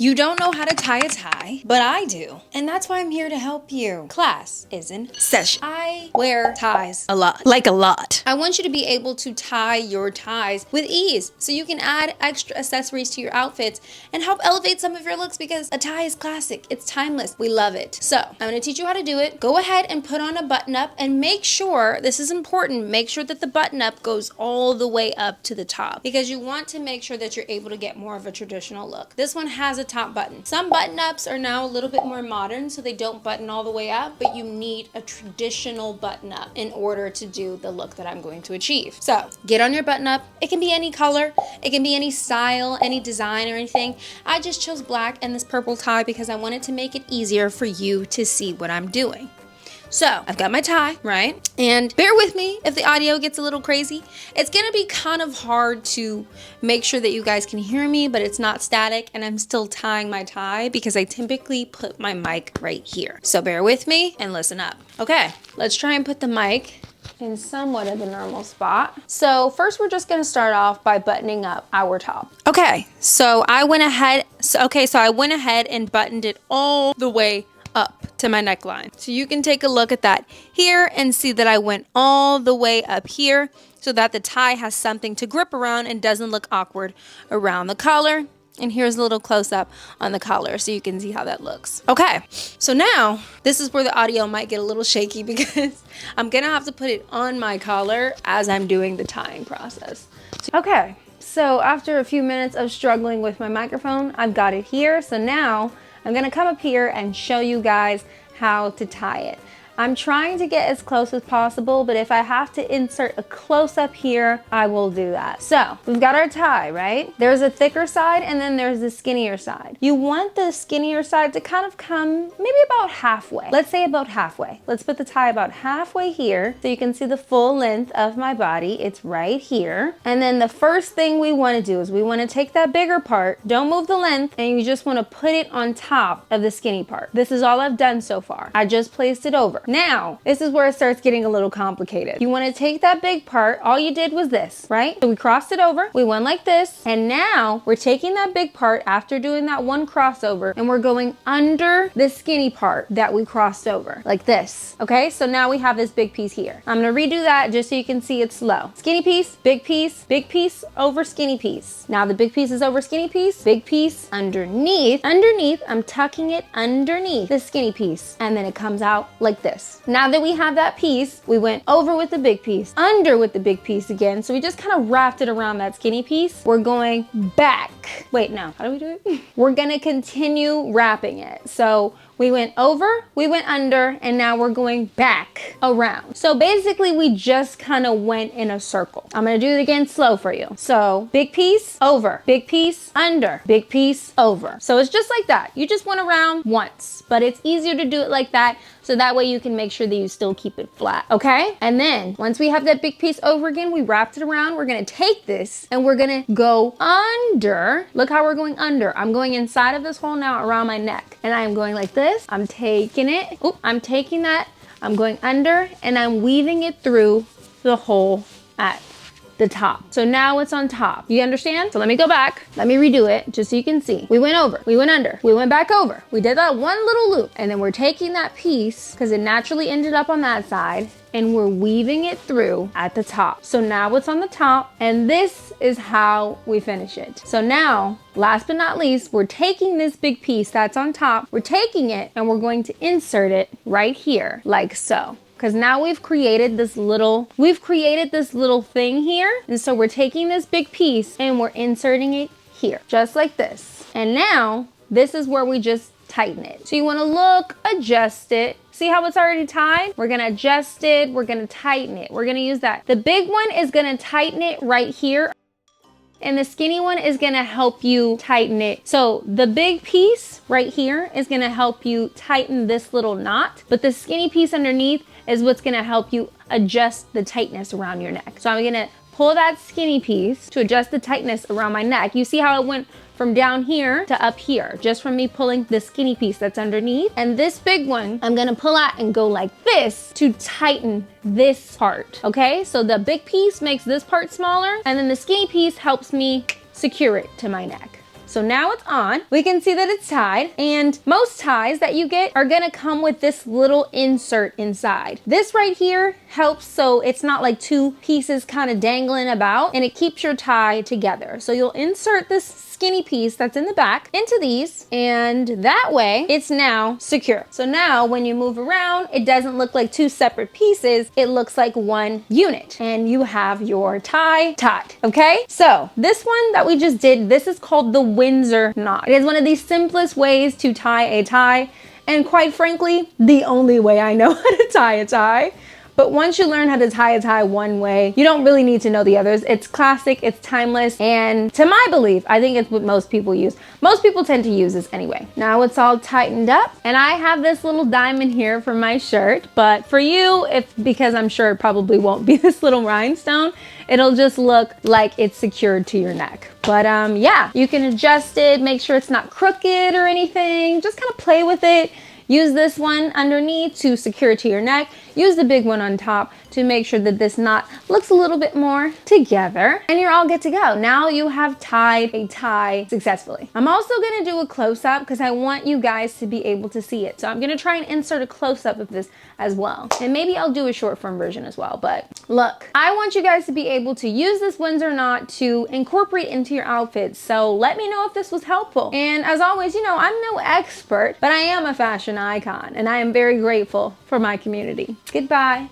You don't know how to tie a tie, but I do. And that's why I'm here to help you. Class is in session. I wear ties a lot. Like a lot. I want you to be able to tie your ties with ease so you can add extra accessories to your outfits and help elevate some of your looks because a tie is classic. It's timeless. We love it. So I'm going to teach you how to do it. Go ahead and put on a button up and make sure, this is important, make sure that the button up goes all the way up to the top because you want to make sure that you're able to get more of a traditional look. This one has a top button. Some button ups are now a little bit more modern, so they don't button all the way up, but you need a traditional button up in order to do the look that I'm going to achieve. So get on your button up. It can be any color, it can be any style, any design or anything. I just chose black and this purple tie because I wanted to make it easier for you to see what I'm doing. So I've got my tie, right? And bear with me if the audio gets a little crazy. It's gonna be kind of hard to make sure that you guys can hear me, but it's not static and I'm still tying my tie because I typically put my mic right here. So bear with me and listen up. Okay, let's try and put the mic in somewhat of a normal spot. So first we're just gonna start off by buttoning up our top. Okay, so I went ahead and buttoned it all the way up to my neckline. So you can take a look at that here and see that I went all the way up here so that the tie has something to grip around and doesn't look awkward around the collar. And here's a little close up on the collar so you can see how that looks. Okay, so now this is where the audio might get a little shaky because I'm gonna have to put it on my collar as I'm doing the tying process. Okay, so after a few minutes of struggling with my microphone, I've got it here. So now I'm gonna come up here and show you guys how to tie it. I'm trying to get as close as possible, but if I have to insert a close-up here, I will do that. So we've got our tie, right? There's a thicker side and then there's the skinnier side. You want the skinnier side to kind of come maybe about halfway. Let's say about halfway. Let's put the tie about halfway here so you can see the full length of my body. It's right here. And then the first thing we want to do is we want to take that bigger part, don't move the length, and you just want to put it on top of the skinny part. This is all I've done so far. I just placed it over. Now, this is where it starts getting a little complicated. You want to take that big part. All you did was this, right? So we crossed it over. We went like this. And now we're taking that big part after doing that one crossover and we're going under the skinny part that we crossed over like this. Okay, so now we have this big piece here. I'm going to redo that just so you can see it slow. Skinny piece over skinny piece. Now the big piece is over skinny piece, big piece underneath. Underneath, I'm tucking it underneath the skinny piece. And then it comes out like this. Now that we have that piece, we went over with the big piece, under with the big piece again. So we just kind of wrapped it around that skinny piece. We're going back. Wait, no, how do we do it? We're gonna continue wrapping it. So we went over, we went under, and now we're going back around. So basically we just kind of went in a circle. I'm gonna do it again slow for you. So big piece, over, big piece, under, big piece, over. So it's just like that. You just went around once, but it's easier to do it like that so that way you can make sure that you still keep it flat, okay? And then once we have that big piece over again, we wrapped it around. We're gonna take this and we're gonna go under. Look how we're going under. I'm going inside of this hole now around my neck. And I am going like this. I'm taking it. Oop, I'm taking that. I'm going under and I'm weaving it through the hole at the top. So now it's on top. You understand? So let me go back. Let me redo it just so you can see. We went over, we went under, we went back over. We did that one little loop and then we're taking that piece because it naturally ended up on that side and we're weaving it through at the top. So now it's on the top and this is how we finish it. So now, last but not least, we're taking this big piece that's on top, we're taking it and we're going to insert it right here like so. Because now we've created this little thing here. And so we're taking this big piece and we're inserting it here, just like this. And now this is where we just tighten it. So you want to look, adjust it. See how it's already tied? We're going to adjust it. We're going to tighten it. We're going to use that. The big one is going to tighten it right here. And the skinny one is gonna help you tighten it. So the big piece right here is gonna help you tighten this little knot, but the skinny piece underneath is what's gonna help you adjust the tightness around your neck. So I'm gonna pull that skinny piece to adjust the tightness around my neck. You see how it went from down here to up here, just from me pulling the skinny piece that's underneath. And this big one, I'm gonna pull out and go like this to tighten this part, okay? So the big piece makes this part smaller, and then the skinny piece helps me secure it to my neck. So now it's on. We can see that it's tied, and most ties that you get are gonna come with this little insert inside. This right here helps so it's not like two pieces kind of dangling about, and it keeps your tie together. So you'll insert this skinny piece that's in the back into these, and that way it's now secure. So now when you move around, it doesn't look like two separate pieces, it looks like one unit, and you have your tie tied. Okay, so this one that we just did, this is called the Windsor knot. It is one of the simplest ways to tie a tie, and quite frankly, the only way I know how to tie a tie. But once you learn how to tie a tie one way, you don't really need to know the others. It's classic, it's timeless, and to my belief, I think it's what most people use. Most people tend to use this anyway. Now it's all tightened up, and I have this little diamond here for my shirt, but for you, because I'm sure it probably won't be this little rhinestone, it'll just look like it's secured to your neck. But yeah, you can adjust it, make sure it's not crooked or anything, just kind of play with it. Use this one underneath to secure it to your neck. Use the big one on top to make sure that this knot looks a little bit more together, and you're all good to go. Now you have tied a tie successfully. I'm also gonna do a close-up because I want you guys to be able to see it. So I'm gonna try and insert a close-up of this as well. And maybe I'll do a short form version as well. But look, I want you guys to be able to use this Windsor knot to incorporate into your outfits. So let me know if this was helpful. And as always, you know, I'm no expert, but I am a fashion icon, and I am very grateful for my community. Goodbye.